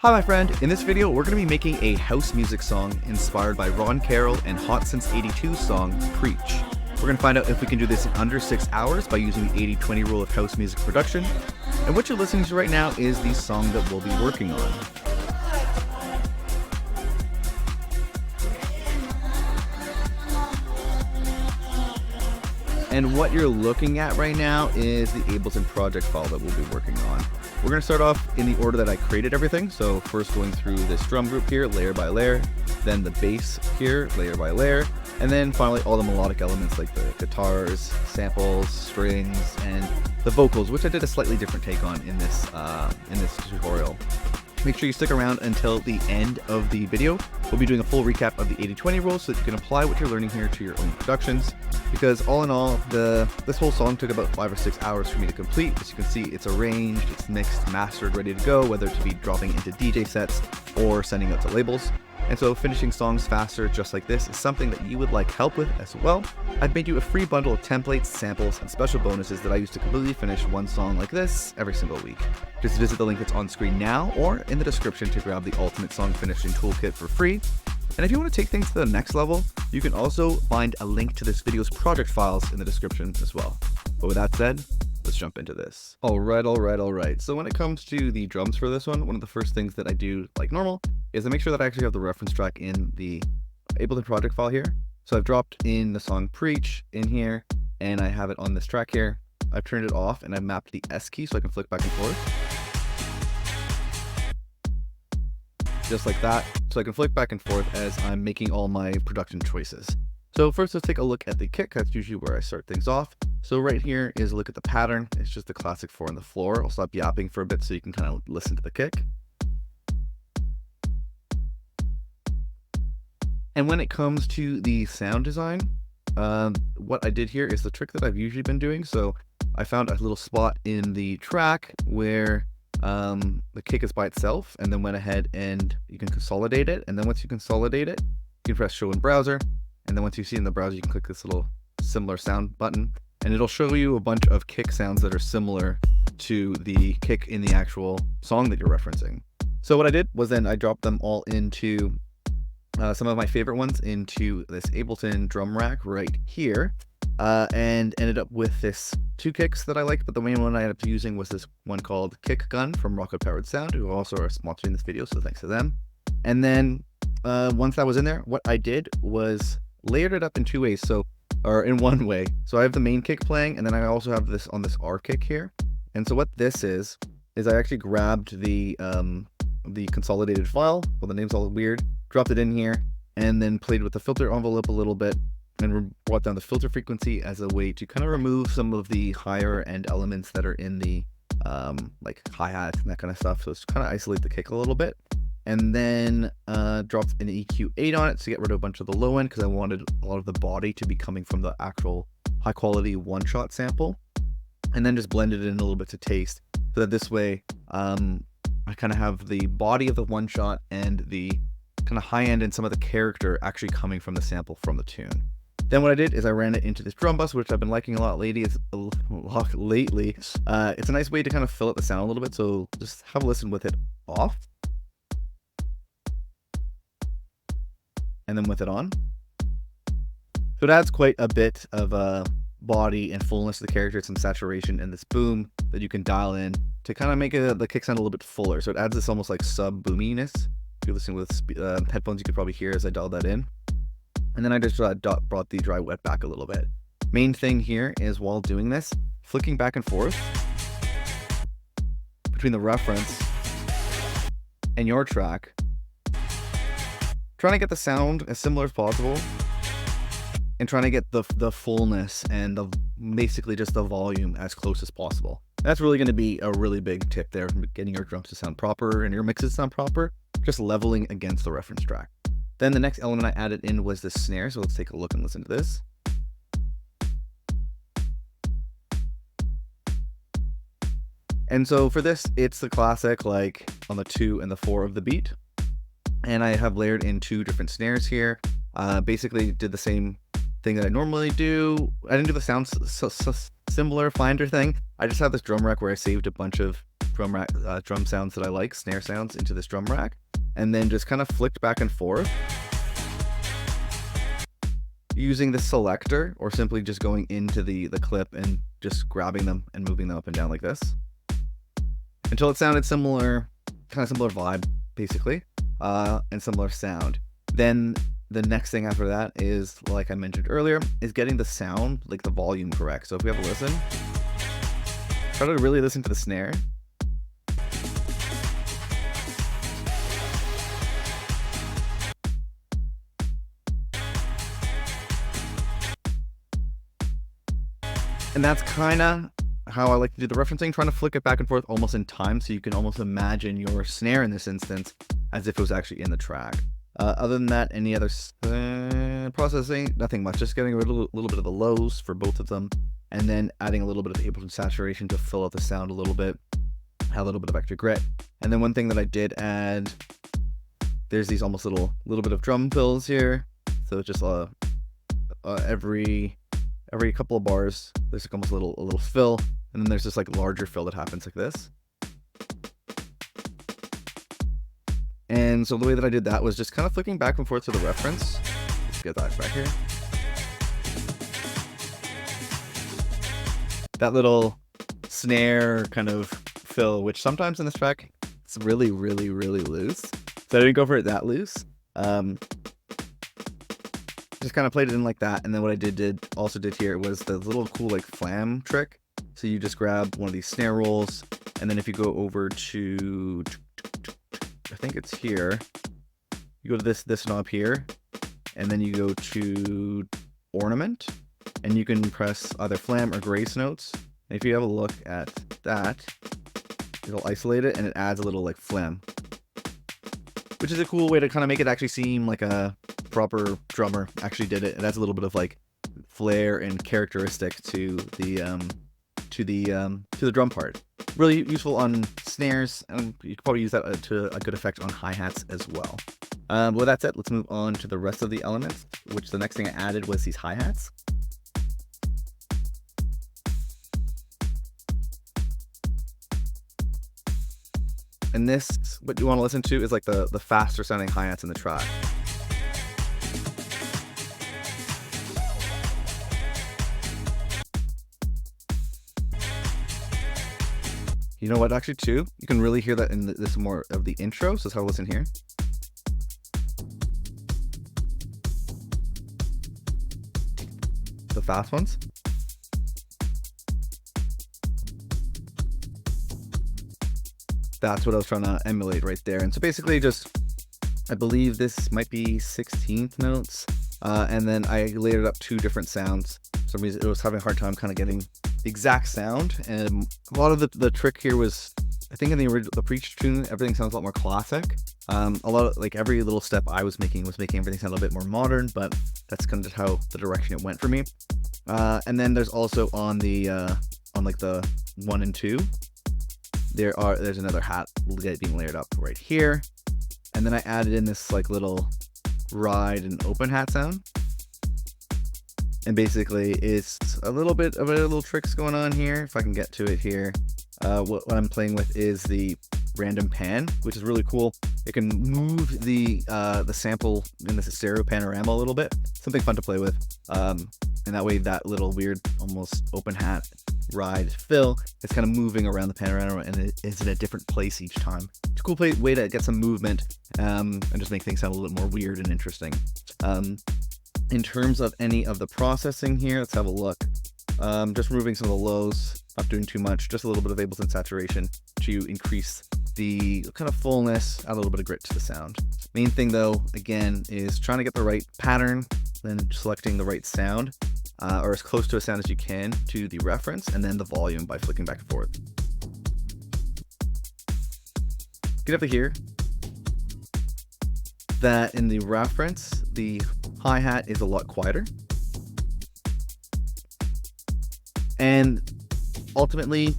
Hi my friend, in this video we're going to be making a house music song inspired by Carroll and Hot Since 82's song, Preach. We're going to find out if we can do this in under 6 hours by using the 80-20 rule of house music production. And what you're listening to right now is the song that we'll be working on. And what you're looking at right now is the Ableton project file that we'll be working on. We're going to start off in the order that I created everything. So first going through this drum group here, layer by layer, then the bass here, layer by layer, and then finally all the melodic elements like the guitars, samples, strings, and the vocals, which I did a slightly different take on in this tutorial. Make sure you stick around until the end of the video. We'll be doing a full recap of the 80-20 rule so that you can apply what you're learning here to your own productions. Because all in all, this whole song took about 5 or 6 hours for me to complete. As you can see, it's arranged, it's mixed, mastered, ready to go, whether to be dropping into DJ sets or sending out to labels. And so finishing songs faster just like this is something that you would like help with as well. I've made you a free bundle of templates, samples, and special bonuses that I use to completely finish one song like this every single week. Just visit the link that's on screen now or in the description to grab the ultimate song finishing toolkit for free. And if you want to take things to the next level, you can also find a link to this video's project files in the description as well. But with that said, let's jump into this. All right. So when it comes to the drums for this one of the first things that I do like normal is I make sure that I actually have the reference track in the Ableton project file here. So I've dropped in the song Preach in here and I have it on this track here. I've turned it off and I've mapped the S key so I can flick back and forth. Just like that. So I can flick back and forth as I'm making all my production choices. So first let's take a look at the kick. That's usually where I start things off. So right here is a look at the pattern. It's just the classic 4 on the floor. I'll stop yapping for a bit so you can kind of listen to the kick. And when it comes to the sound design, what I did here is the trick that I've usually been doing. So I found a little spot in the track where the kick is by itself and then went ahead and you can consolidate it. And then once you consolidate it, you can press show in browser. And then once you see in the browser, you can click this little similar sound button and it'll show you a bunch of kick sounds that are similar to the kick in the actual song that you're referencing. So what I did was then I dropped them all into some of my favorite ones into this Ableton drum rack right here. And ended up with this 2 kicks that I liked, but the main one I ended up using was this one called Kick Gun from Rocket Powered Sound, who also are sponsoring this video, so thanks to them. And then once that was in there, what I did was layered it up in 2 ways, or in 1 way. So I have the main kick playing, and then I also have this on this R kick here. And so what this is I actually grabbed the consolidated file, well the name's all weird, dropped it in here, and then played with the filter envelope a little bit, and brought down the filter frequency as a way to kind of remove some of the higher end elements that are in the like hi-hat and that kind of stuff. So it's kind of isolate the kick a little bit. And then dropped an EQ8 on it to get rid of a bunch of the low end because I wanted a lot of the body to be coming from the actual high quality one-shot sample. And then just blended it in a little bit to taste so that this way I kind of have the body of the one-shot and the kind of high end and some of the character actually coming from the sample from the tune. Then what I did is I ran it into this drum bus, which I've been liking a lot lately. It's a nice way to kind of fill out the sound a little bit. So just have a listen with it off. And then with it on. So it adds quite a bit of body and fullness to the character, some saturation and this boom that you can dial in to kind of make the kick sound a little bit fuller. So it adds this almost like sub boominess. If you're listening with headphones, you could probably hear as I dialed that in. And then I just brought the dry wet back a little bit. Main thing here is while doing this, flicking back and forth between the reference and your track, trying to get the sound as similar as possible and trying to get the fullness and basically just the volume as close as possible. That's really going to be a really big tip there, getting your drums to sound proper and your mixes to sound proper, just leveling against the reference track. Then the next element I added in was the snare, so let's take a look and listen to this. And so for this, it's the classic, like on the 2 and the 4 of the beat. And I have layered in 2 different snares here. Basically did the same thing that I normally do. I didn't do the sound similar Finder thing. I just have this drum rack where I saved a bunch of drum sounds that I like, snare sounds, into this drum rack, and then just kind of flicked back and forth using the selector, or simply just going into the clip and just grabbing them and moving them up and down like this until it sounded similar, kind of similar vibe basically, and similar sound. Then the next thing after that is, like I mentioned earlier, is getting the sound, like the volume correct. So if we have a listen, try to really listen to the snare. And that's kind of how I like to do the referencing, trying to flick it back and forth almost in time, so you can almost imagine your snare in this instance as if it was actually in the track. Other than that, any other processing, nothing much, just getting a little bit of the lows for both of them, and then adding a little bit of the Ableton saturation to fill out the sound a little bit, have a little bit of extra grit. And then one thing that I did add, there's these almost little bit of drum fills here, so just every couple of bars there's like almost a little fill, and then there's this like larger fill that happens like this. And so the way that I did that was just kind of flicking back and forth to the reference. Let's get that back here. That little snare kind of fill, which sometimes in this track it's really loose, so I didn't go for it that loose. Just kind of played it in like that, and then what I also did here was the little cool like flam trick. So you just grab one of these snare rolls, and then if you go over to, I think it's here, you go to this knob here, and then you go to ornament, and you can press either flam or grace notes. And if you have a look at that, it'll isolate it and it adds a little like flam, which is a cool way to kind of make it actually seem like a proper drummer actually did it. It adds a little bit of like flair and characteristic to the drum part. Really useful on snares, and you can probably use that to a good effect on hi-hats as well. With that said, let's move on to the rest of the elements, which the next thing I added was these hi-hats. And this, what you want to listen to is like the faster sounding hi-hats in the track. You know what, actually too, you can really hear that in this more of the intro, so let's have a listen here. The fast ones. That's what I was trying to emulate right there. And so basically just, I believe this might be 16th notes, and then I layered up two different sounds. For some reason it was having a hard time kind of getting the exact sound, and a lot of the trick here was, I think in the preach tune, everything sounds a lot more classic. A lot of like every little step I was making everything sound a little bit more modern, but that's kind of how the direction it went for me. And then there's also on the on like the 1 and 2, there's another hat being layered up right here, and then I added in this like little ride and open hat sound. And basically it's a little bit of a little tricks going on here. If I can get to it here, what I'm playing with is the random pan, which is really cool. It can move the sample in the stereo panorama a little bit. Something fun to play with. And that way that little weird almost open hat ride fill is kind of moving around the panorama, and it is in a different place each time. It's a cool way to get some movement, and just make things sound a little more weird and interesting. In terms of any of the processing here, let's have a look. Just removing some of the lows, not doing too much, just a little bit of Ableton saturation to increase the kind of fullness, add a little bit of grit to the sound. Main thing though, again, is trying to get the right pattern, then selecting the right sound, or as close to a sound as you can to the reference, and then the volume by flicking back and forth. Get up to here. That in the reference, the hi-hat is a lot quieter. And ultimately,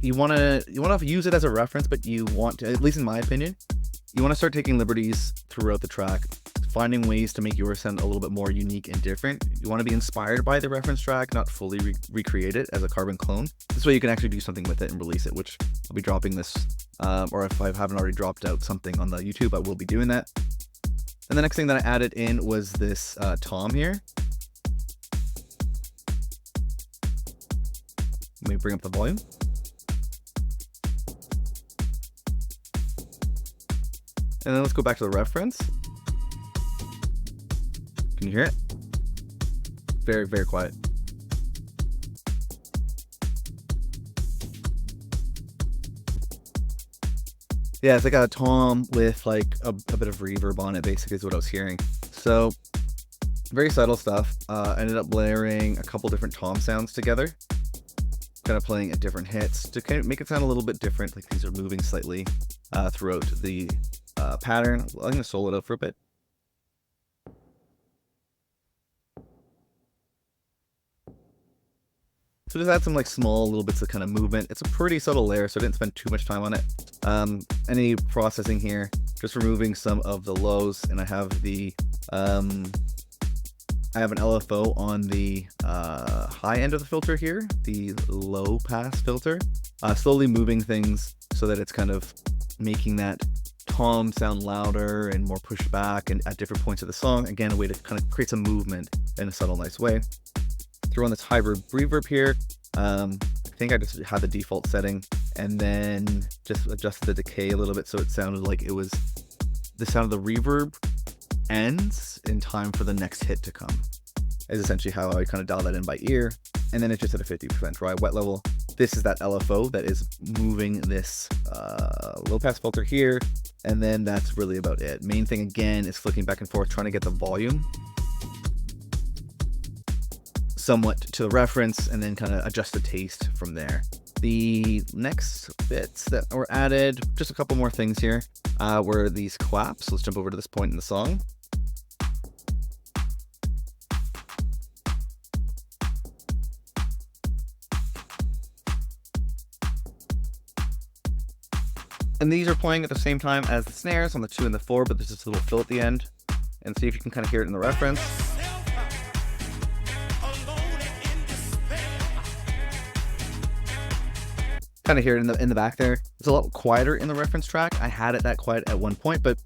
you want to use it as a reference, but you want to, at least in my opinion, you want to start taking liberties throughout the track, finding ways to make your sound a little bit more unique and different. You want to be inspired by the reference track, not fully recreate it as a carbon clone. This way you can actually do something with it and release it, which I'll be dropping this, or if I haven't already dropped out something on the YouTube, I will be doing that. And the next thing that I added in was this tom here. Let me bring up the volume. And then let's go back to the reference. Can you hear it? Very, very quiet. Yeah, it's like a tom with like a bit of reverb on it, basically is what I was hearing. So very subtle stuff. I ended up layering a couple different tom sounds together, kind of playing at different hits to kind of make it sound a little bit different, like these are moving slightly throughout the pattern. I'm going to solo it out for a bit. So just add some like small little bits of kind of movement. It's a pretty subtle layer, so I didn't spend too much time on it. Any processing here, just removing some of the lows, and I have the I have an LFO on the high end of the filter here, the low pass filter, slowly moving things so that it's kind of making that tom sound louder and more pushed back and at different points of the song. Again, a way to kind of create some movement in a subtle, nice way. Throw on this hybrid reverb here. I think I just had the default setting and then just adjusted the decay a little bit so it sounded like it was the sound of the reverb ends in time for the next hit to come, is essentially how I kind of dial that in by ear. And then it's just at a 50% dry wet level. This is that LFO that is moving this low pass filter here, and then that's really about it. Main thing again is flicking back and forth, trying to get the volume somewhat to the reference, and then kind of adjust the taste from there. The next bits that were added, just a couple more things here, were these claps. Let's jump over to this point in the song. And these are playing at the same time as the snares on the 2 and the 4, but there's just a little fill at the end. And see if you can kind of hear it in the reference. Kind of hear it in the back there. It's a lot quieter in the reference track. I had it that quiet at one point, but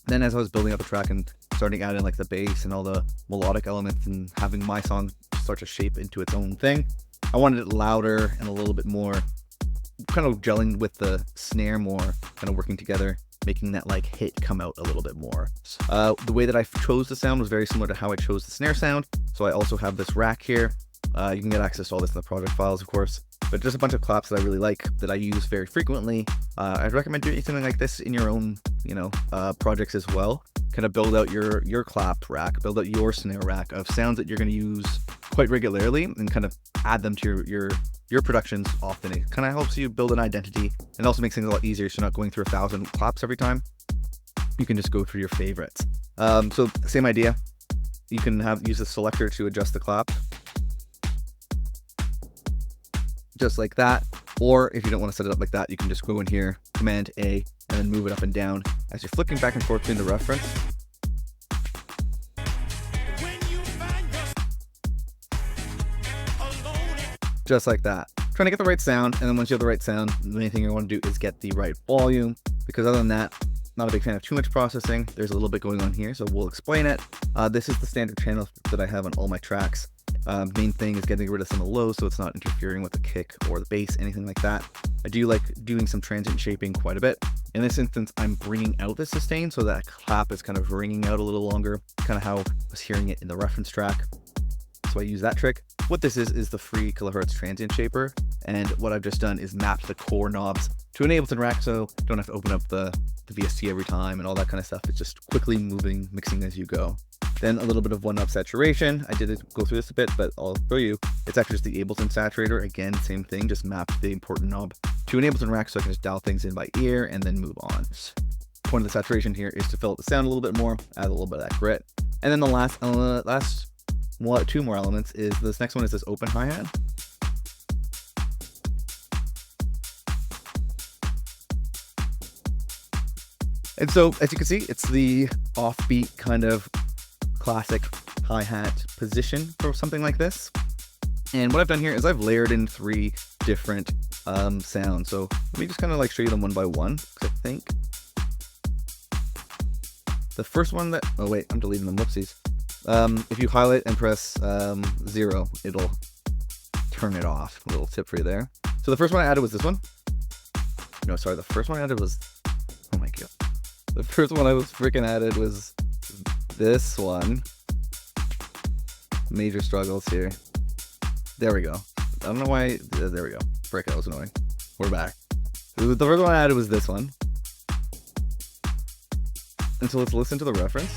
then as I was building up the track and starting to add in like the bass and all the melodic elements and having my song start to shape into its own thing, I wanted it louder and a little bit more kind of gelling with the snare more, kind of working together, making that like hit come out a little bit more. The way that I chose the sound was very similar to how I chose the snare sound. So I also have this rack here. You can get access to all this in the project files, of course, but just a bunch of claps that I really like that I use very frequently. I'd recommend doing something like this in your own, projects as well. Kind of build out your clap rack, build out your snare rack of sounds that you're going to use quite regularly, and kind of add them to your productions often. It kind of helps you build an identity, and also makes things a lot easier, so you're not going through 1,000 claps every time. You can just go through your favorites. So same idea. You can use the selector to adjust the clap, just like that. Or if you don't want to set it up like that, you can just go in here, Command A, and then move it up and down as you're flicking back and forth between the reference. Just like that. Trying to get the right sound, and then once you have the right sound, the main thing you want to do is get the right volume, because other than that, not a big fan of too much processing. There's a little bit going on here, so we'll explain it. This is the standard channel that I have on all my tracks. Main thing is getting rid of some of the lows so it's not interfering with the kick or the bass, anything like that. I do like doing some transient shaping quite a bit. In this instance, I'm bringing out the sustain so that clap is kind of ringing out a little longer, kind of how I was hearing it in the reference track. So I use that trick. What this is the free kilohertz transient shaper, and what I've just done is mapped the core knobs to an Ableton rack, so you don't have to open up the VST every time and all that kind of stuff. It's just quickly moving, mixing as you go. Then a little bit of one knob saturation. I did go through this a bit, but I'll show you. It's actually just the Ableton saturator. Again, same thing, just mapped the important knob to an Ableton rack so I can just dial things in by ear and then move on. Point of the saturation here is to fill out the sound a little bit more, add a little bit of that grit. And then the last two more elements is this next one is this open hi-hat. And so, as you can see, it's the offbeat kind of classic hi-hat position for something like this. And what I've done here is I've layered in 3 different sounds. So let me just kind of like show you them one by one, because I think the first one that, oh wait, I'm deleting them, whoopsies. If you highlight and press 0, it'll turn it off. A little tip for you there. So the first one I added was this one. No, sorry, the first one I added was, oh my god. The first one I was freaking added was this one. Major struggles here. There we go. I don't know why. There we go. Frick, that was annoying. We're back. The first one I added was this one. And so let's listen to the reference.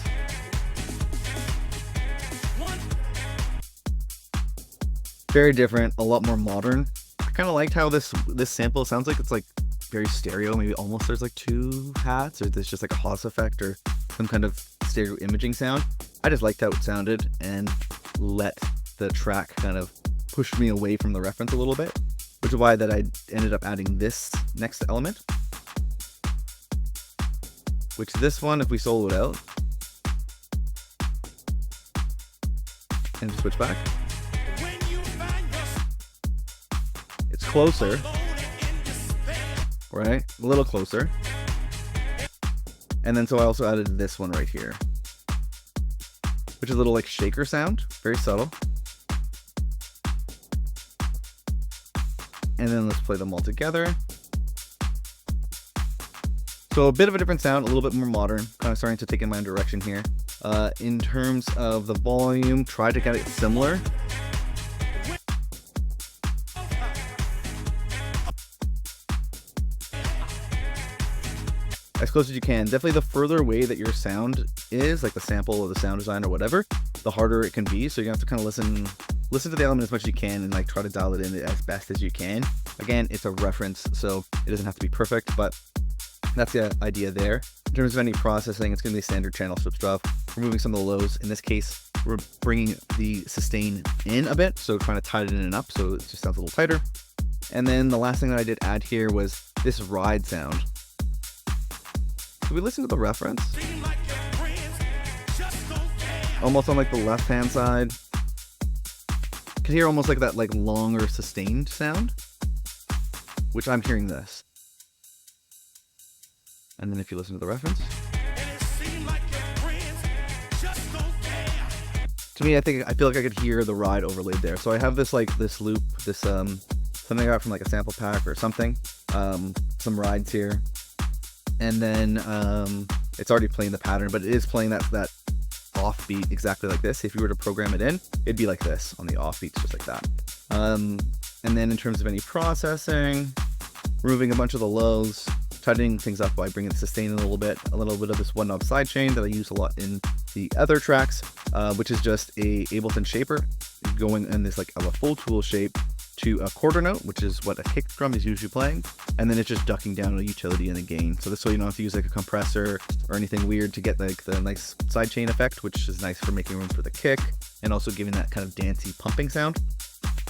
Very different, a lot more modern. I kind of liked how this sample sounds like it's like very stereo. Maybe almost there's like 2 hats, or there's just like a Haas effect or some kind of stereo imaging sound. I just liked how it sounded and let the track kind of push me away from the reference a little bit, which is why that I ended up adding this next element. Which this one, if we solo it out and switch back, it's closer, right? A little closer. And then so I also added this one right here, which is a little like shaker sound, very subtle. And then let's play them all together. So a bit of a different sound, a little bit more modern, kind of starting to take in my own direction here. In terms of the volume, try to get it similar. As close as you can. Definitely the further away that your sound is, like the sample or the sound design or whatever, the harder it can be. So you have to kind of listen to the element as much as you can and like try to dial it in as best as you can. Again, it's a reference, so it doesn't have to be perfect, but that's the idea there. In terms of any processing, it's going to be standard channel strip stuff. Removing some of the lows. In this case, we're bringing the sustain in a bit, so trying to tighten it up so it just sounds a little tighter. And then the last thing that I did add here was this ride sound. So we listen to the reference. Almost on like the left-hand side. You can hear almost like that like longer sustained sound, which I'm hearing this. And then if you listen to the reference, to me, I feel like I could hear the ride overlaid there. So I have this like this loop, this something I got from like a sample pack or something, some rides here, and then it's already playing the pattern, but it is playing that offbeat exactly like this. If you were to program it in, it'd be like this on the offbeats, just like that. And then in terms of any processing, removing a bunch of the lows, tightening things up by bringing the sustain in a little bit of this one knob sidechain that I use a lot in the other tracks, which is just a Ableton shaper going in this like of a full tool shape to a quarter note, which is what a kick drum is usually playing, and then it's just ducking down a utility and a gain. So this way you don't have to use like a compressor or anything weird to get like the nice sidechain effect, which is nice for making room for the kick and also giving that kind of dancey pumping sound.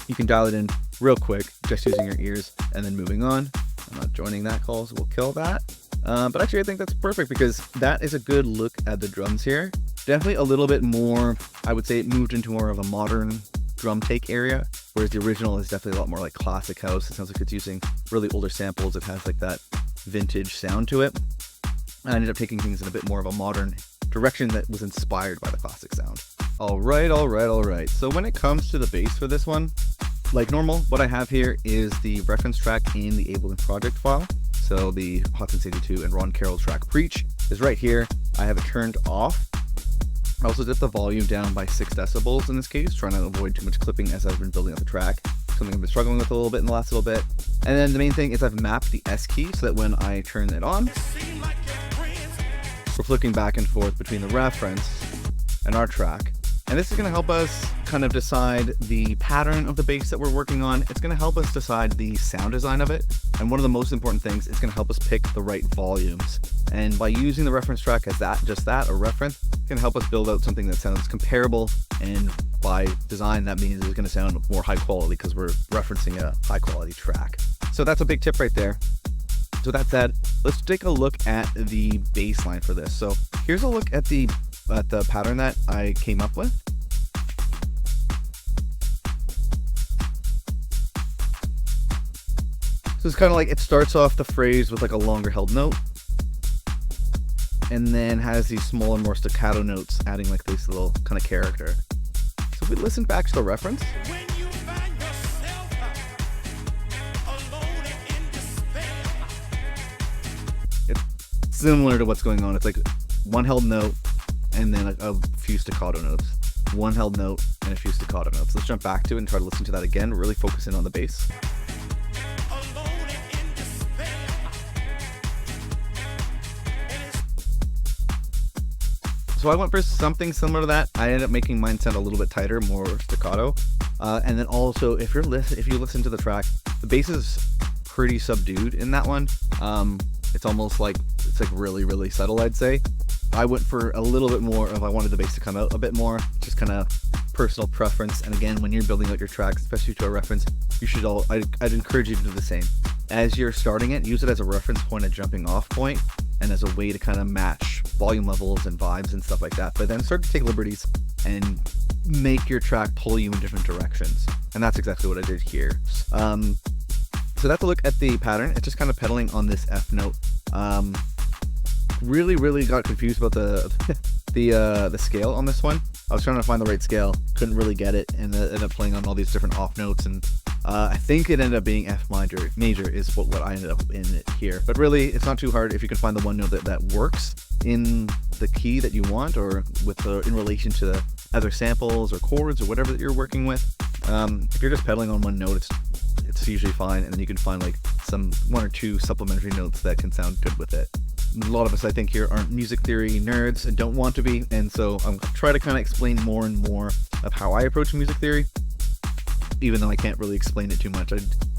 You can dial it in real quick just using your ears and then moving on. I'm not joining that call, so we'll kill that. But actually I think that's perfect because that is a good look at the drums here. Definitely a little bit more, I would say it moved into more of a modern drum take area, whereas the original is definitely a lot more like classic house. It sounds like it's using really older samples. It has like that vintage sound to it. I ended up taking things in a bit more of a modern direction that was inspired by the classic sound. All right. So when it comes to the bass for this one, like normal, what I have here is the reference track in the Ableton project file. So the Hudson 82 and Ron Carroll track Preach is right here. I have it turned off. I also dipped the volume down by 6 decibels in this case, trying to avoid too much clipping as I've been building up the track. Something I've been struggling with a little bit in the last little bit. And then the main thing is I've mapped the S key so that when I turn it on, we're flicking back and forth between the reference and our track. And this is going to help us kind of decide the pattern of the bass that we're working on. It's going to help us decide the sound design of it. And one of the most important things is going to help us pick the right volumes. And by using the reference track as a reference, it's going to help us build out something that sounds comparable. And by design, that means it's going to sound more high quality because we're referencing a high quality track. So that's a big tip right there. So that said, let's take a look at the bass line for this. So here's a look at the pattern that I came up with. So it's kind of like, it starts off the phrase with like a longer held note, and then has these smaller, more staccato notes, adding like this little kind of character. So if we listen back to the reference, it's similar to what's going on. It's like one held note and then a few staccato notes. One held note and a few staccato notes. Let's jump back to it and try to listen to that again, really focus in on the bass. So I went for something similar to that. I ended up making mine sound a little bit tighter, more staccato. And then also, if you listen to the track, the bass is pretty subdued in that one. It's almost like, it's like really, really subtle, I'd say. I went for a little bit more of, I wanted the bass to come out a bit more, just kind of personal preference. And again, when you're building out your tracks, especially to a reference, you should I'd encourage you to do the same. As you're starting it, use it as a reference point, a jumping off point, and as a way to kind of match volume levels and vibes and stuff like that. But then start to take liberties and make your track pull you in different directions. And that's exactly what I did here. So that's a look at the pattern. It's just kind of pedaling on this F note. Really got confused about the scale on this one. I was trying to find the right scale, couldn't really get it, and ended up playing on all these different off notes, and I think it ended up being F major is what I ended up in it here. But really, it's not too hard if you can find the one note that works in the key that you want, or with in relation to the other samples or chords or whatever that you're working with. If you're just pedaling on one note, it's usually fine, and then you can find like one or two supplementary notes that can sound good with it. A lot of us, I think, here aren't music theory nerds and don't want to be, and so I'm trying to kind of explain more and more of how I approach music theory, even though I can't really explain it too much.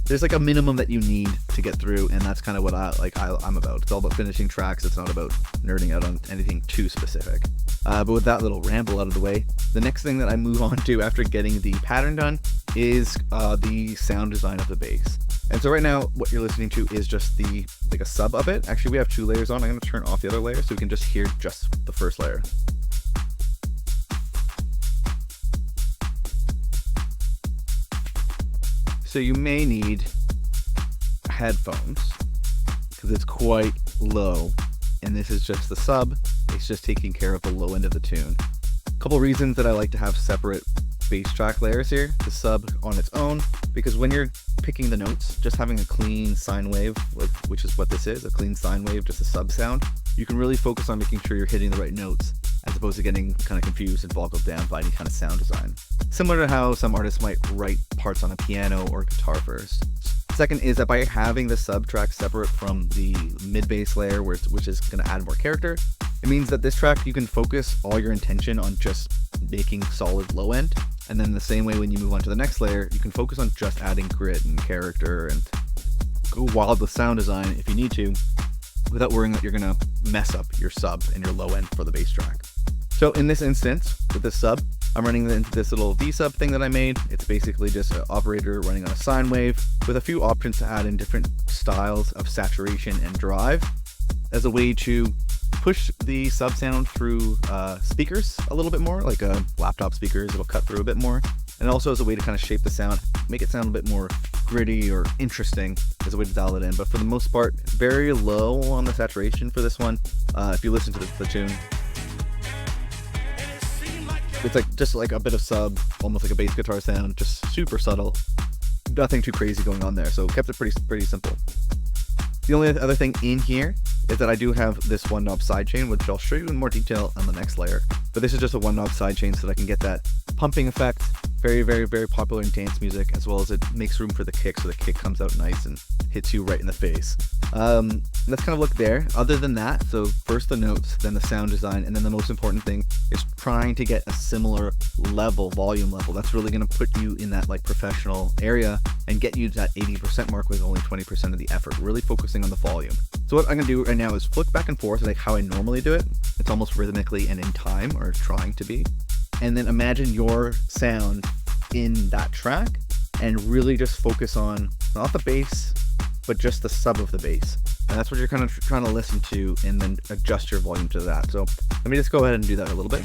There's like a minimum that you need to get through, and that's kind of what I'm about. It's all about finishing tracks. It's not about nerding out on anything too specific. But with that little ramble out of the way, the next thing that I move on to after getting the pattern done is the sound design of the bass. And so right now, what you're listening to is just like a sub of it. Actually, we have 2 layers on. I'm going to turn off the other layer so we can just hear just the first layer. So you may need headphones because it's quite low, and this is just the sub. It's just taking care of the low end of the tune. A couple reasons that I like to have separate bass track layers here. The sub on its own, because when you're picking the notes, just having a clean sine wave, which is what this is, a clean sine wave, just a sub sound, you can really focus on making sure you're hitting the right notes, as opposed to getting kind of confused and boggled down by any kind of sound design. Similar to how some artists might write parts on a piano or guitar first. Second is that by having the sub track separate from the mid bass layer, which is going to add more character, it means that this track you can focus all your intention on just making solid low end, and then the same way when you move on to the next layer, you can focus on just adding grit and character and go wild with sound design if you need to, without worrying that you're going to mess up your sub and your low end for the bass track. So in this instance, with this sub, I'm running into this little V-sub thing that I made. It's basically just an operator running on a sine wave with a few options to add in different styles of saturation and drive as a way to push the sub sound through speakers a little bit more, like laptop speakers. It'll cut through a bit more, and also as a way to kind of shape the sound, make it sound a bit more gritty or interesting as a way to dial it in. But for the most part, very low on the saturation for this one. If you listen to the tune, it's like just like a bit of sub, almost like a bass guitar sound, just super subtle, nothing too crazy going on there. So kept it pretty simple. The only other thing in here is that I do have this one knob sidechain, which I'll show you in more detail on the next layer. But this is just a one knob sidechain so that I can get that pumping effect. Very popular in dance music, as well as it makes room for the kick, so the kick comes out nice and hits you right in the face. Let's kind of look there. Other than that, so first the notes, then the sound design, and then the most important thing is trying to get a similar level, volume level. That's really going to put you in that like professional area and get you to that 80% mark with only 20% of the effort, really focusing on the volume. So what I'm going to do right now is flick back and forth like how I normally do it. It's almost rhythmically and in time, or trying to be. And then imagine your sound in that track and really just focus on not the bass, but just the sub of the bass. And that's what you're kind of trying to listen to and then adjust your volume to that. So let me just go ahead and do that a little bit.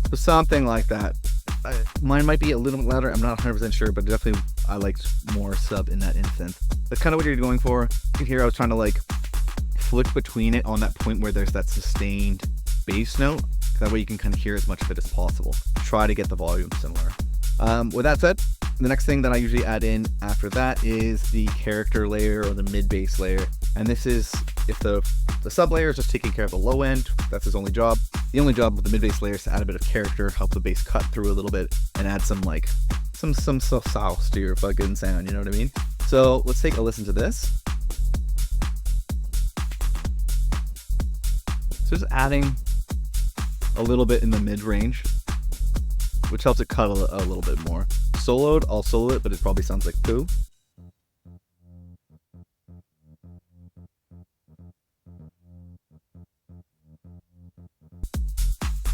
So something like that. Mine might be a little bit louder. I'm not 100% sure, but definitely I liked more sub in that instance. That's kind of what you're going for. You can hear I was trying to like flick between it on that point where there's that sustained bass note. That way you can kind of hear as much of it as possible. Try to get the volume similar. With that said, the next thing that I usually add in after that is the character layer or the mid bass layer. And this is if the sub layer is just taking care of the low end, that's his only job. The only job with the mid bass layer is to add a bit of character, help the bass cut through a little bit, and add some like some sauce to your fucking sound, you know what I mean? So let's take a listen to this. So just adding a little bit in the mid range, which helps it cut a little bit more. Soloed, I'll solo it, but it probably sounds like poo.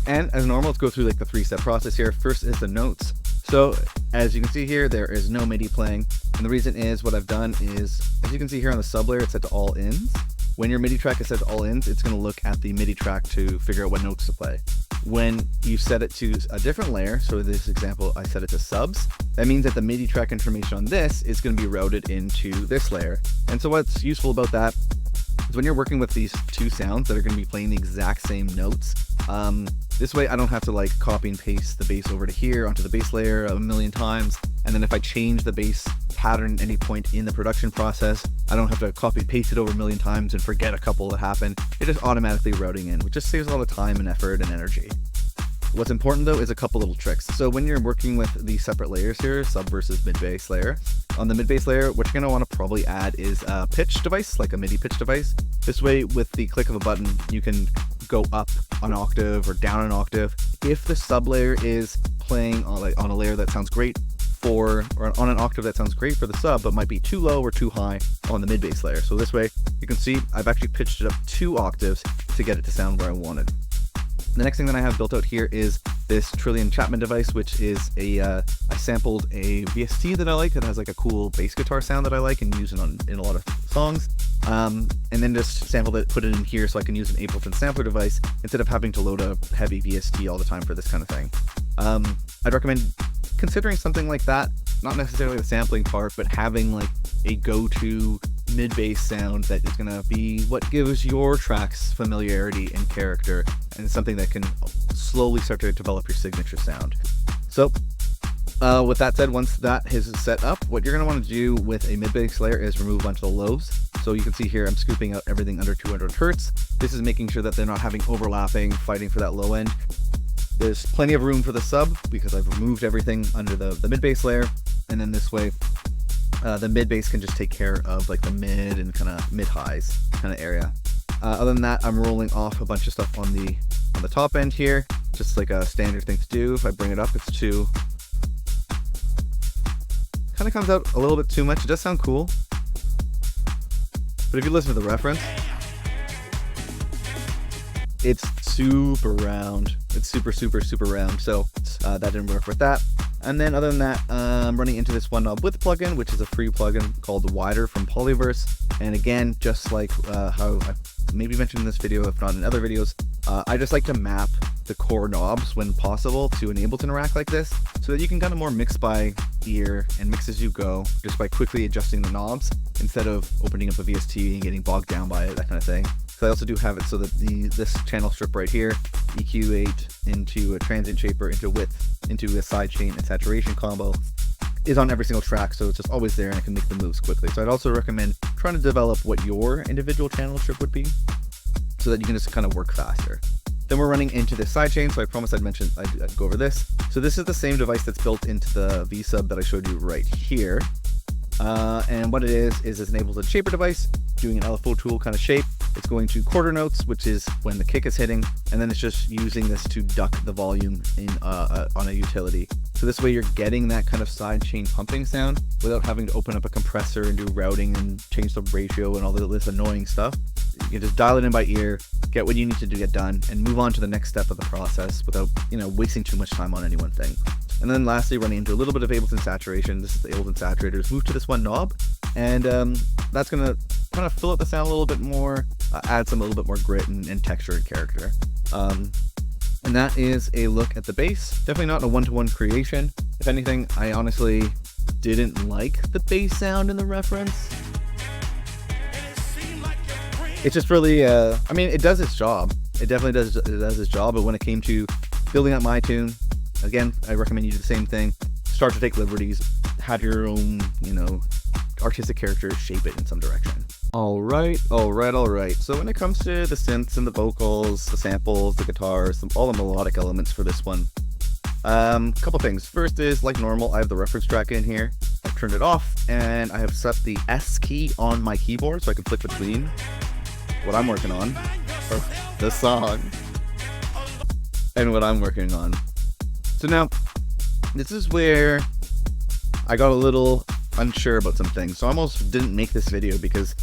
And as normal, let's go through like the 3-step process here. First is the notes. So as you can see here, there is no MIDI playing. And the reason is what I've done is, as you can see here on the sub layer, it's set to all ins. When your MIDI track is set to all ins, it's going to look at the MIDI track to figure out what notes to play. When you set it to a different layer, so in this example, I set it to subs, that means that the MIDI track information on this is going to be routed into this layer. And so what's useful about that is when you're working with these two sounds that are going to be playing the exact same notes, this way I don't have to like copy and paste the bass over to here onto the bass layer a million times. And then if I change the bass pattern at any point in the production process, I don't have to copy and paste it over a million times and forget a couple that happened. It just automatically routing in, which just saves a lot of time and effort and energy. What's important though is a couple little tricks. So when you're working with the separate layers here, sub versus mid bass layer, on the mid bass layer, what you're going to want to probably add is a pitch device, like a MIDI pitch device. This way, with the click of a button, you can go up an octave or down an octave. If the sub layer is playing on a layer that sounds great or on an octave that sounds great for the sub, but might be too low or too high on the mid bass layer. So this way, you can see I've actually pitched it up 2 octaves to get it to sound where I wanted. The next thing that I have built out here is this Trillion Chapman device, which is I sampled a VST that I like that has like a cool bass guitar sound that I like and use it in a lot of songs. And then just sampled it, put it in here so I can use an Ableton sampler device instead of having to load a heavy VST all the time for this kind of thing. I'd recommend considering something like that, not necessarily the sampling part, but having like a go-to mid-bass sound that is going to be what gives your tracks familiarity and character, and something that can slowly start to develop your signature sound. So with that said, once that is set up, what you're going to want to do with a mid-bass layer is remove a bunch of the lows. So you can see here I'm scooping out everything under 200 hertz. This is making sure that they're not having overlapping, fighting for that low end. There's plenty of room for the sub because I've removed everything under the mid-bass layer, and then this way the mid bass can just take care of like the mid and kind of mid highs kind of area. Other than that, I'm rolling off a bunch of stuff on the top end here, just like a standard thing to do. If I bring it up, it's too kind of comes out a little bit too much. It does sound cool, but if you listen to the reference, it's super round. It's super round. So that didn't work with that. And then other than that, I'm running into this one knob width plugin, which is a free plugin called Wider from Polyverse. And again, just like how I maybe mentioned in this video, if not in other videos, I just like to map the core knobs when possible to an Ableton rack like this, so that you can kind of more mix by ear and mix as you go, just by quickly adjusting the knobs instead of opening up a VST and getting bogged down by it, that kind of thing. So I also do have it so that this channel strip right here, EQ8 into a transient shaper, into width, into a sidechain and saturation combo, is on every single track, so it's just always there and I can make the moves quickly. So I'd also recommend trying to develop what your individual channel strip would be, so that you can just kind of work faster. Then we're running into this sidechain, so I promised I'd go over this. So this is the same device that's built into the V-Sub that I showed you right here. And what it is it's an Ableton shaper device doing an LFO tool kind of shape. It's going to quarter notes, which is when the kick is hitting, and then it's just using this to duck the volume in on a utility. So this way you're getting that kind of sidechain pumping sound without having to open up a compressor and do routing and change the ratio and all this annoying stuff. You just dial it in by ear, get what you need to do get done, and move on to the next step of the process without, wasting too much time on any one thing. And then lastly, running into a little bit of Ableton saturation. This is the Ableton saturators. Move to this one knob, and that's going to kind of fill up the sound a little bit more, add some a little bit more grit and texture and character. And that is a look at the bass. Definitely not a one-to-one creation. If anything, I honestly didn't like the bass sound in the reference. It's just really, it does its job. It definitely does its job, but when it came to building up my tune, again, I recommend you do the same thing. Start to take liberties, have your own, artistic character, shape it in some direction. All right. So when it comes to the synths and the vocals, the samples, the guitars, all the melodic elements for this one, couple things. First is, like normal, I have the reference track in here. I've turned it off, and I have set the S key on my keyboard so I can flick between what I'm working on, or the song, and what I'm working on. So now, this is where I got a little unsure about some things. So I almost didn't make this video because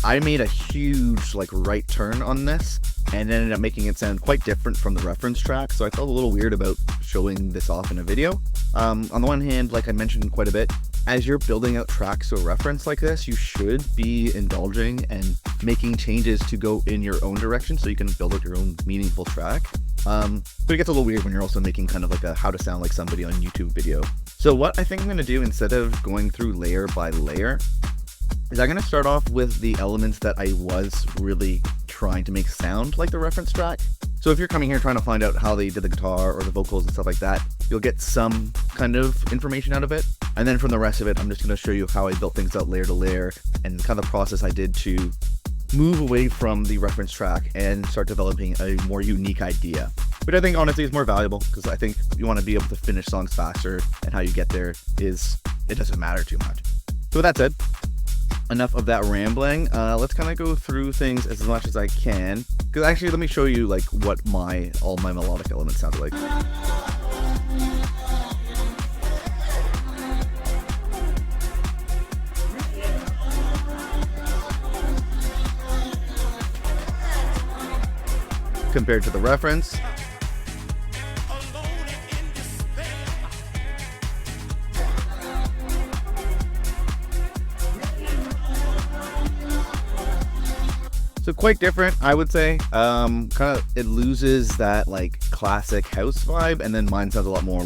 I made a huge right turn on this and ended up making it sound quite different from the reference track. So I felt a little weird about showing this off in a video. On the one hand, like I mentioned quite a bit, as you're building out tracks to a reference like this, you should be indulging and making changes to go in your own direction so you can build out your own meaningful track. But it gets a little weird when you're also making kind of like a how to sound like somebody on YouTube video. So what I think I'm going to do, instead of going through layer by layer, is I'm going to start off with the elements that I was really trying to make sound like the reference track. So if you're coming here trying to find out how they did the guitar or the vocals and stuff like that, you'll get some kind of information out of it. And then from the rest of it, I'm just going to show you how I built things out layer to layer and kind of the process I did to move away from the reference track and start developing a more unique idea, which I think honestly is more valuable, because I think you want to be able to finish songs faster, and how you get there it doesn't matter too much. So with that said, enough of that rambling. Let's kind of go through things as much as I can, because actually let me show you what all my melodic elements sounded like. Compared to the reference. So quite different, I would say. It loses that classic house vibe, and then mine sounds a lot more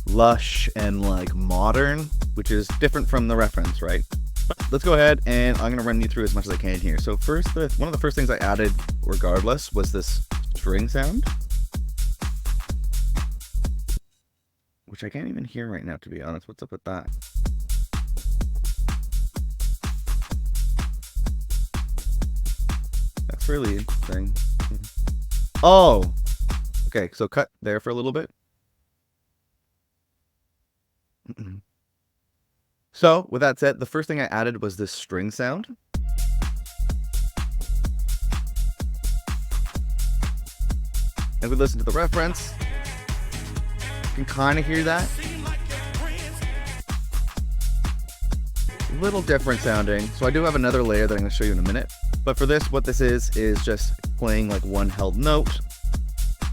lush and modern, which is different from the reference, right? But let's go ahead, and I'm going to run you through as much as I can here. So first, one of the first things I added, regardless, was this string sound, which I can't even hear right now, to be honest. What's up with that? That's really interesting. Oh, okay, so cut there for a little bit. So with that said, the first thing I added was this string sound. And we listen to the reference, you can kind of hear that. A little different sounding. So I do have another layer that I'm going to show you in a minute. But for this, what this is just playing one held note,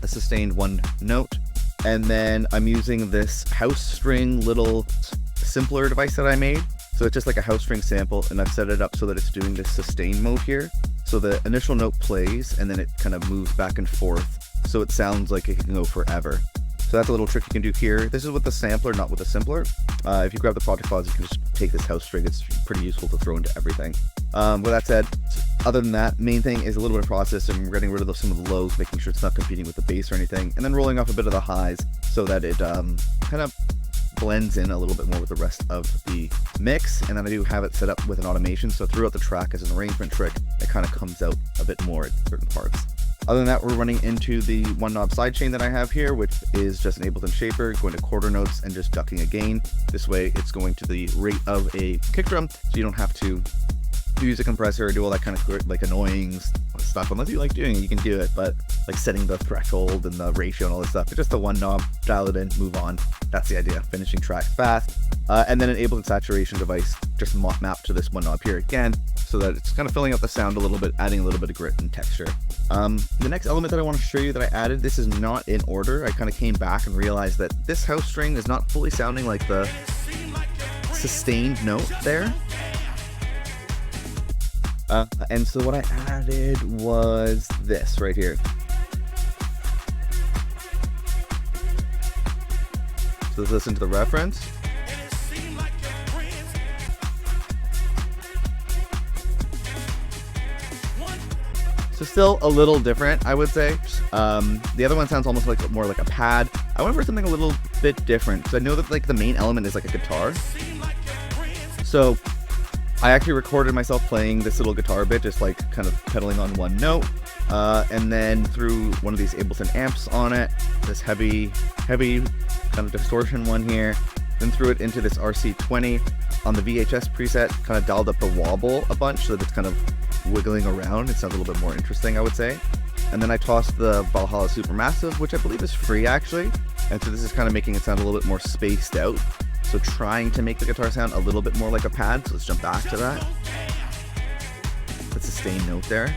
a sustained one note, and then I'm using this house string little simpler device that I made. So it's just like a house string sample, and I've set it up so that it's doing this sustain mode here. So the initial note plays, and then it kind of moves back and forth, so it sounds like it can go forever. So that's a little trick you can do here. This is with the sampler, not with the simpler. If you grab the project files, you can just take this house string. It's pretty useful to throw into everything. With that said, other than that, main thing is a little bit of process and getting rid of some of the lows, making sure it's not competing with the bass or anything, and then rolling off a bit of the highs so that it kind of blends in a little bit more with the rest of the mix. And then I do have it set up with an automation, so throughout the track as an arrangement trick, it kind of comes out a bit more at certain parts. Other than that, we're running into the one knob sidechain that I have here, which is just an Ableton shaper, going to quarter notes and just ducking a gain. This way it's going to the rate of a kick drum, so you don't have to use a compressor or do all that kind of annoying stuff. Unless you like doing it, you can do it, but setting the threshold and the ratio and all this stuff, it's just the one knob, dial it in, move on. That's the idea, finishing tracks fast. And then an Ableton saturation device just mapped to this one knob here again, so that it's kind of filling out the sound a little bit, adding a little bit of grit and texture. The next element that I want to show you that I added, this is not in order. I kind of came back and realized that this house string is not fully sounding like the sustained note there. And so what I added was this right here. So let's listen to the reference. So still a little different, I would say. The other one sounds almost like more like a pad. I went for something a little bit different. So I know that like the main element is like a guitar. So I actually recorded myself playing this little guitar bit, just like kind of pedaling on one note, and then threw one of these Ableton amps on it, this heavy kind of distortion one here, then threw it into this RC20 on the VHS preset, kind of dialed up the wobble a bunch so that it's kind of wiggling around. It sounds a little bit more interesting, I would say. And then I tossed the Valhalla Supermassive, which I believe is free actually, and so this is kind of making it sound a little bit more spaced out. So trying to make the guitar sound a little bit more like a pad. So let's jump back to that. The sustained note there.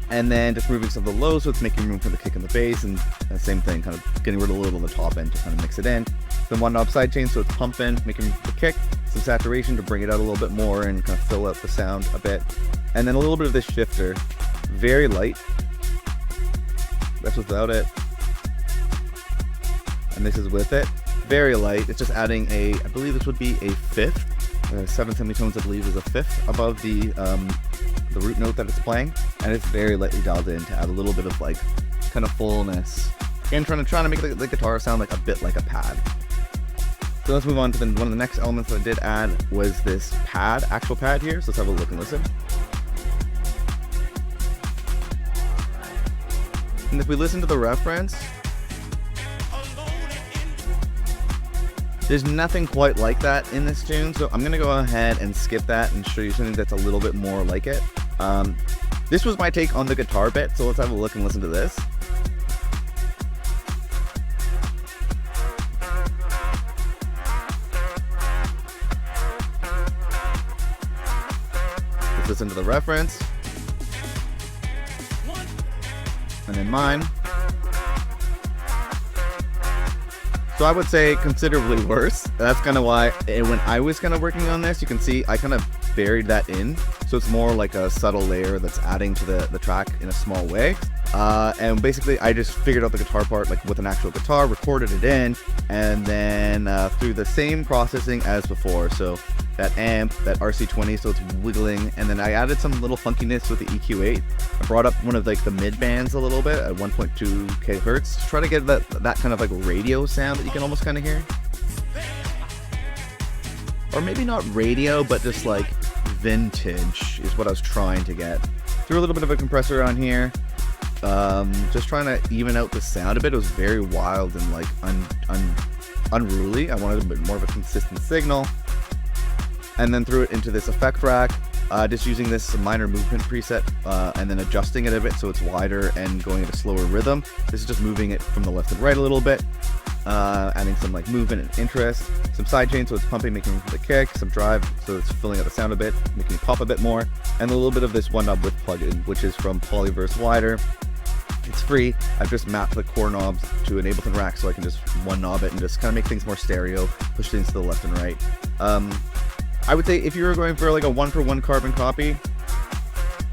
And then just moving some of the lows, so it's making room for the kick and the bass, and same thing, kind of getting rid of a little on the top end to kind of mix it in. Then one knob sidechain, so it's pumping, making room for the kick, some saturation to bring it out a little bit more and kind of fill out the sound a bit. And then a little bit of this shifter, very light. That's without it. And this is with it. Very light. It's just adding I believe this would be a fifth. 7 semitones, I believe, is a fifth above the root note that it's playing, and it's very lightly dialed in to add a little bit of like kind of fullness. Again, trying to make the guitar sound like a bit like a pad. So let's move on to one of the next elements that I did add was this pad, actual pad here. So let's have a look and listen. And if we listen to the reference, there's nothing quite like that in this tune, so I'm going to go ahead and skip that and show you something that's a little bit more like it. This was my take on the guitar bit, so let's have a look and listen to this. Let's listen to the reference. And then mine. So I would say considerably worse. That's kind of why when I was kind of working on this, you can see I kind of buried that in. So it's more like a subtle layer that's adding to the track in a small way. And basically I just figured out the guitar part like with an actual guitar, recorded it in, and then through the same processing as before. So that amp, that RC20, so it's wiggling, and then I added some little funkiness with the EQ8. I brought up one of like the mid bands a little bit at 1.2 kHz to try to get that kind of like radio sound that you can almost kind of hear. Or maybe not radio, but just like vintage is what I was trying to get. Threw a little bit of a compressor on here. Just trying to even out the sound a bit. It was very wild and like unruly. I wanted a bit more of a consistent signal. And then threw it into this effect rack, just using this minor movement preset, and then adjusting it a bit so it's wider and going at a slower rhythm. This is just moving it from the left and right a little bit, adding some like movement and interest, some sidechain so it's pumping, making room for the kick, some drive so it's filling out the sound a bit, making it pop a bit more, and a little bit of this one knob width plugin, which is from Polyverse Wider. It's free. I've just mapped the core knobs to an Ableton rack so I can just one knob it and just kind of make things more stereo, push things to the left and right. I would say if you were going for like a 1-for-1 carbon copy,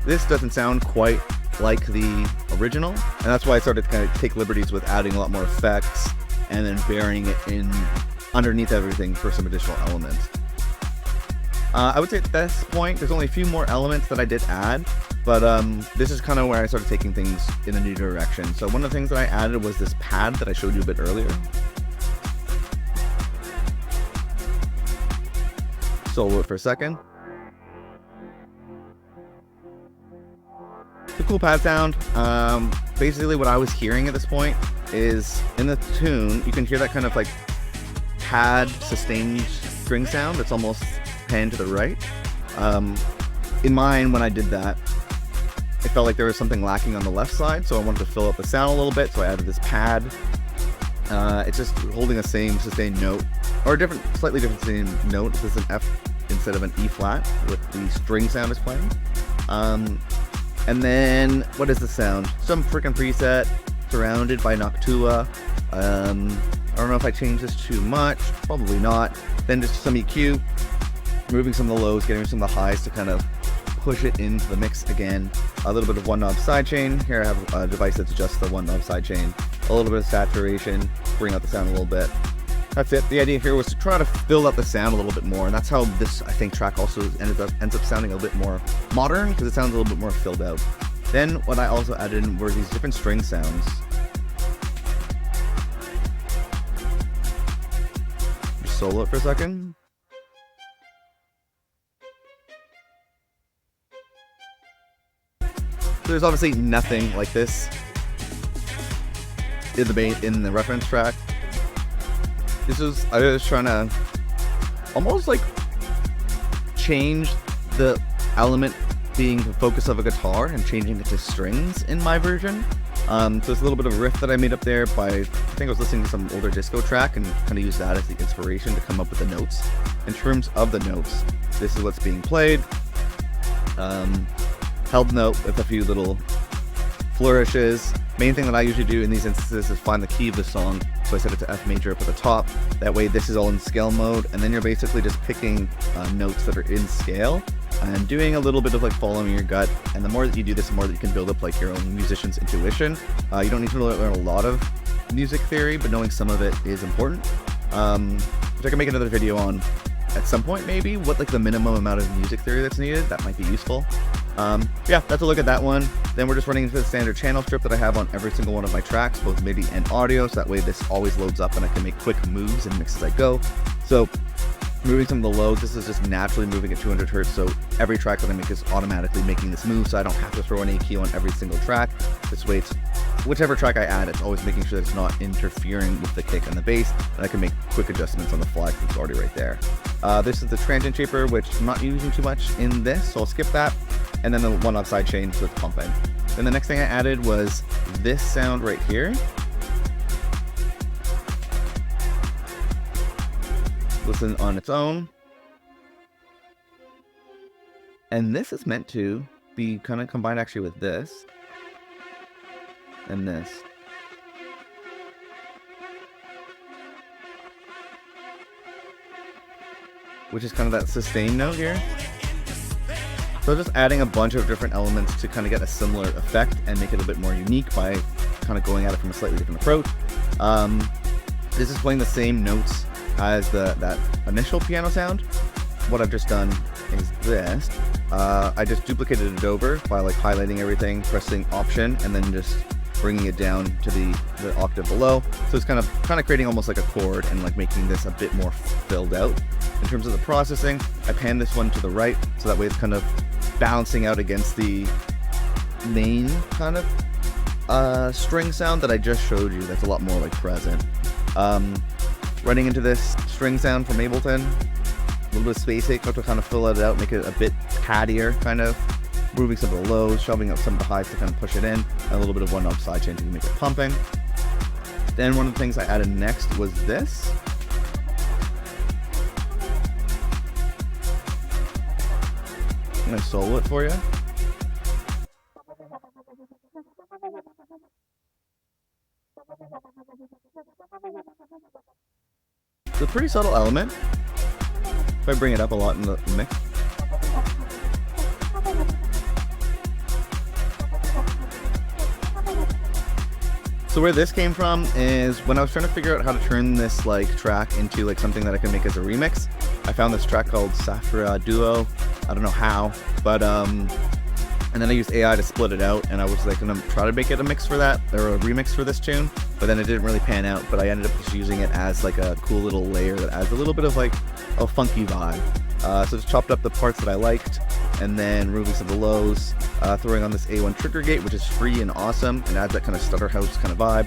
this doesn't sound quite like the original, and that's why I started to kind of take liberties with adding a lot more effects and then burying it in underneath everything for some additional elements. I would say at this point, there's only a few more elements that I did add, but this is kind of where I started taking things in a new direction. So one of the things that I added was this pad that I showed you a bit earlier. Solo it for a second. It's a cool pad sound. Basically what I was hearing at this point is in the tune, you can hear that kind of like pad sustained string sound that's almost panned to the right. In mine, when I did that, it felt like there was something lacking on the left side, so I wanted to fill up the sound a little bit, so I added this pad. It's just holding the same sustained note, or a slightly different sustained note. This is an F instead of an E flat with the string sound is playing. And then, what is the sound? Some freaking preset, surrounded by Noctua. I don't know if I changed this too much, probably not. Then just some EQ, removing some of the lows, getting some of the highs to kind of push it into the mix again. A little bit of one knob sidechain. Here I have a device that's just the one knob sidechain. A little bit of saturation, bring out the sound a little bit. That's it. The idea here was to try to fill out the sound a little bit more, and that's how this, I think, track also ends up sounding a little bit more modern, because it sounds a little bit more filled out. Then what I also added in were these different string sounds. Just solo it for a second. So there's obviously nothing like this in the reference track. I was trying to almost like change the element being the focus of a guitar and changing it to strings in my version. So there's a little bit of a riff that I made up there I think I was listening to some older disco track and kind of used that as the inspiration to come up with the notes. In terms of the notes, this is what's being played. Held note with a few little flourishes. Main thing that I usually do in these instances is find the key of the song, so I set it to F major up at the top. That way this is all in scale mode, and then you're basically just picking notes that are in scale and doing a little bit of like following your gut. And the more that you do this, the more that you can build up like your own musician's intuition. You don't need to learn a lot of music theory, but knowing some of it is important. Which I can make another video on at some point, maybe what like the minimum amount of music theory that's needed. That might be useful. Yeah, that's a look at that one. Then we're just running into the standard channel strip that I have on every single one of my tracks, both MIDI and audio, so that way this always loads up and I can make quick moves and mix as I go. So moving some of the lows, this is just naturally moving at 200 Hertz, so every track that I make is automatically making this move, so I don't have to throw an EQ on every single track. This way, it's whichever track I add, it's always making sure that it's not interfering with the kick and the bass, and I can make quick adjustments on the fly because it's already right there. This is the transient shaper, which I'm not using too much in this, so I'll skip that. And then the one knob sidechain, so it's pumping. Then the next thing I added was this sound right here. Listen on its own. And this is meant to be kind of combined actually with this and this. Which is kind of that sustain note here. So just adding a bunch of different elements to kind of get a similar effect and make it a bit more unique by kind of going at it from a slightly different approach. This is playing the same notes as that initial piano sound. What I've just done is this. I just duplicated it over by like highlighting everything, pressing Option, and then just bringing it down to the octave below. So it's kind of creating almost like a chord and like making this a bit more filled out. In terms of the processing, I pan this one to the right, so that way it's kind of balancing out against the main kind of string sound that I just showed you. That's a lot more like present. Running into this string sound from Ableton, a little bit of space age to kind of fill it out, make it a bit pattier, kind of moving some of the lows, shoving up some of the highs to kind of push it in, and a little bit of one knob sidechain to make it pumping. Then one of the things I added next was this. I'm going to solo it for you. It's a pretty subtle element. If I bring it up a lot in the mix. So where this came from is when I was trying to figure out how to turn this like track into like something that I can make as a remix. I found this track called Safra Duo. I don't know how, but and then I used AI to split it out, and I was like gonna try to make it a mix for that, or a remix for this tune, but then it didn't really pan out. But I ended up just using it as like a cool little layer that adds a little bit of like a funky vibe. So just chopped up the parts that I liked, and then removing some of the lows, throwing on this A1 trigger gate, which is free and awesome, and adds that kind of stutter house kind of vibe,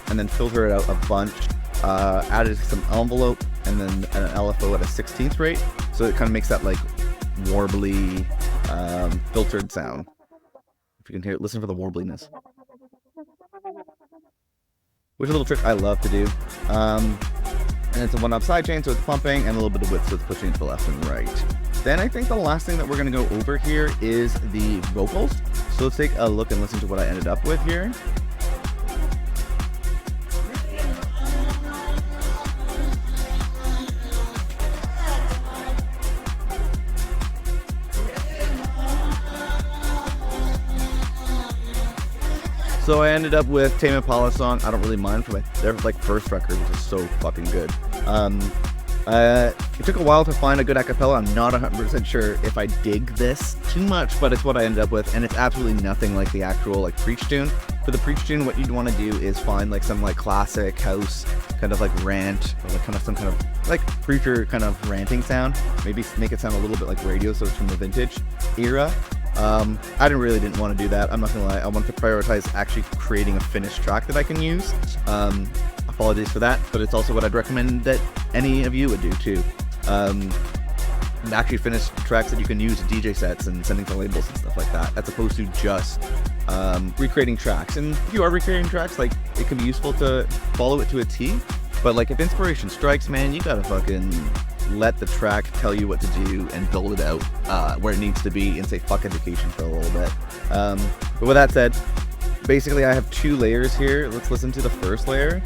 and then filter it out a bunch. Added some envelope, and then an LFO at a 16th rate, so it kind of makes that like warbly, filtered sound. If you can hear it, listen for the warbliness. Which is a little trick I love to do. And it's a one knob sidechain, so it's pumping, and a little bit of width, so it's pushing to the left and right. Then I think the last thing that we're going to go over here is the vocals. So let's take a look and listen to what I ended up with here. So I ended up with Tame Impala's song, I Don't Really Mind, from their like first record, which is so fucking good. It took a while to find a good acapella. I'm not 100% sure if I dig this too much, but it's what I ended up with, and it's absolutely nothing like the actual like preach tune. For the preach tune, what you'd want to do is find like some like classic house kind of like rant, or like kind of some kind of like preacher kind of ranting sound. Maybe make it sound a little bit like radio, so it's from the vintage era. I really didn't want to do that. I'm not gonna lie. I want to prioritize actually creating a finished track that I can use. Apologies for that, but it's also what I'd recommend that any of you would do too. Actually finished tracks that you can use DJ sets and sending to labels and stuff like that, as opposed to just recreating tracks. And if you are recreating tracks, like, it can be useful to follow it to a T, but like if inspiration strikes, man, you gotta fucking let the track tell you what to do and build it out where it needs to be, and say fuck education for a little bit. But with that said, basically I have two layers here. Let's listen to the first layer.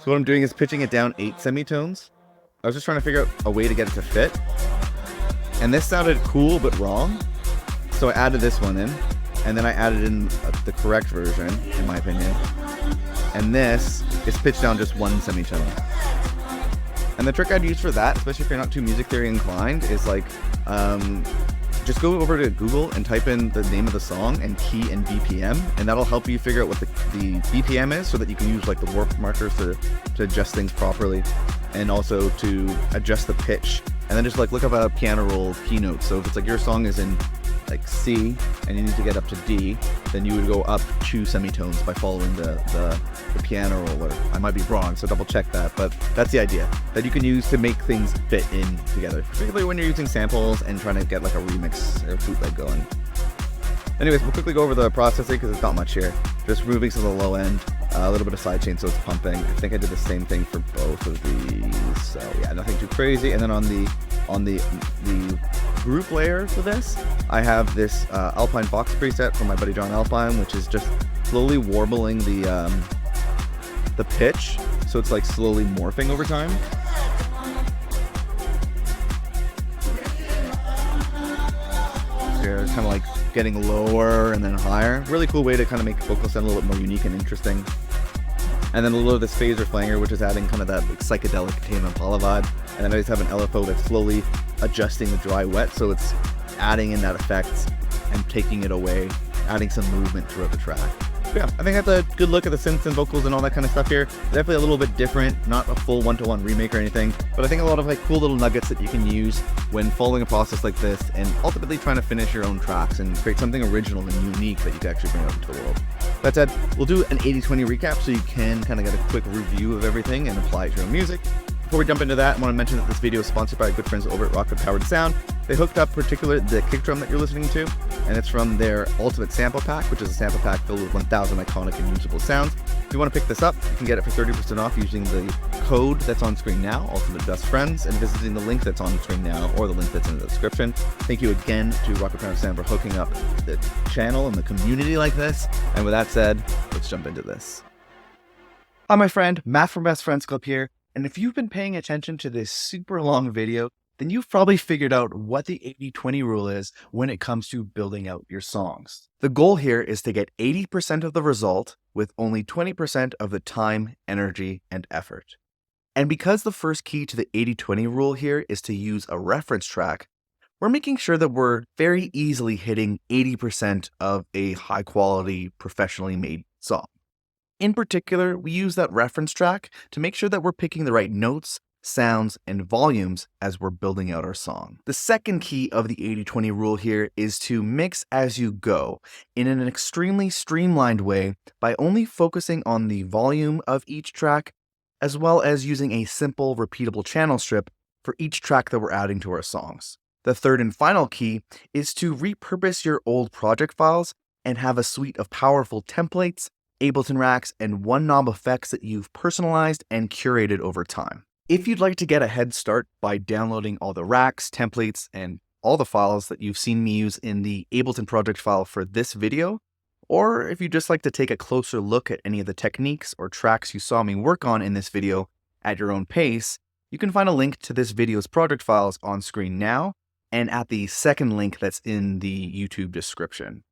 So what I'm doing is pitching it down 8 semitones. I was just trying to figure out a way to get it to fit, and this sounded cool but wrong, so I added this one in, and then I added in the correct version, in my opinion. And this is pitched down just 1 semitone. And the trick I'd use for that, especially if you're not too music theory inclined, is like, just go over to Google and type in the name of the song and key and BPM, and that'll help you figure out what the BPM is, so that you can use like the warp markers to adjust things properly, and also to adjust the pitch. And then just like look up a piano roll keynote. So if it's like your song is in like C and you need to get up to D, then you would go up 2 semitones by following the piano roller. I might be wrong, so double check that, but that's the idea that you can use to make things fit in together, particularly when you're using samples and trying to get like a remix or bootleg going. Anyways, we'll quickly go over the processing because it's not much here. Just moving to the low end, a little bit of sidechain so it's pumping. I think I did the same thing for both of these, so yeah, nothing too crazy. And then on the group layer for this, I have this Alpine Vox preset from my buddy John Alpine, which is just slowly warbling the pitch, so it's like slowly morphing over time. So it's kind of like getting lower and then higher. Really cool way to kind of make vocals sound a little bit more unique and interesting. And then a little of this phaser flanger, which is adding kind of that like psychedelic Tame Impala vibe. And then I just have an LFO that's slowly adjusting the dry wet, so it's adding in that effect and taking it away, adding some movement throughout the track. But yeah, I think that's a good look at the synths and vocals and all that kind of stuff here. Definitely a little bit different, not a full one-to-one remake or anything, but I think a lot of like cool little nuggets that you can use when following a process like this, and ultimately trying to finish your own tracks and create something original and unique that you can actually bring out into the world. That said, we'll do an 80-20 recap so you can kind of get a quick review of everything and apply it to your own music. Before we jump into that, I want to mention that this video is sponsored by our good friends over at Rocket Powered Sound. They hooked up the kick drum that you're listening to, and it's from their Ultimate Sample Pack, which is a sample pack filled with 1,000 iconic and usable sounds. If you want to pick this up, you can get it for 30% off using the code that's on screen now, Ultimate Best Friends, and visiting the link that's on screen now, or the link that's in the description. Thank you again to Rocket Powered Sound for hooking up the channel and the community like this. And with that said, let's jump into this. Hi, my friend, Matt from Best Friends Club here. And if you've been paying attention to this super long video, then you've probably figured out what the 80-20 rule is when it comes to building out your songs. The goal here is to get 80% of the result with only 20% of the time, energy, and effort. And because the first key to the 80-20 rule here is to use a reference track, we're making sure that we're very easily hitting 80% of a high quality, professionally made song. In particular, we use that reference track to make sure that we're picking the right notes, sounds, and volumes as we're building out our song. The second key of the 80-20 rule here is to mix as you go in an extremely streamlined way by only focusing on the volume of each track, as well as using a simple repeatable channel strip for each track that we're adding to our songs. The third and final key is to repurpose your old project files and have a suite of powerful templates, Ableton racks, and one knob effects that you've personalized and curated over time. If you'd like to get a head start by downloading all the racks, templates, and all the files that you've seen me use in the Ableton project file for this video, or if you'd just like to take a closer look at any of the techniques or tracks you saw me work on in this video at your own pace, you can find a link to this video's project files on screen now and at the second link that's in the YouTube description.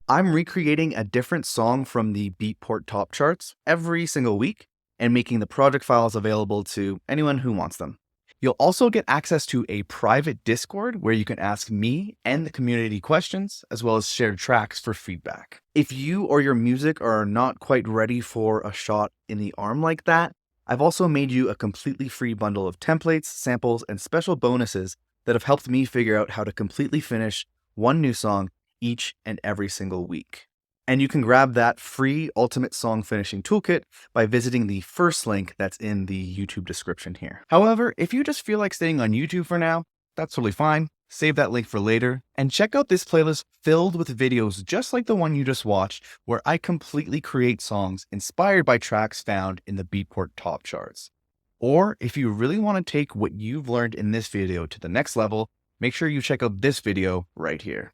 I'm recreating a different song from the Beatport top charts every single week and making the project files available to anyone who wants them. You'll also get access to a private Discord where you can ask me and the community questions, as well as share tracks for feedback. If you or your music are not quite ready for a shot in the arm like that, I've also made you a completely free bundle of templates, samples, and special bonuses that have helped me figure out how to completely finish one new song each and every single week. And you can grab that free Ultimate Song Finishing Toolkit by visiting the first link that's in the YouTube description here. However, if you just feel like staying on YouTube for now, that's totally fine. Save that link for later, and check out this playlist filled with videos just like the one you just watched, where I completely create songs inspired by tracks found in the Beatport top charts. Or if you really want to take what you've learned in this video to the next level, make sure you check out this video right here.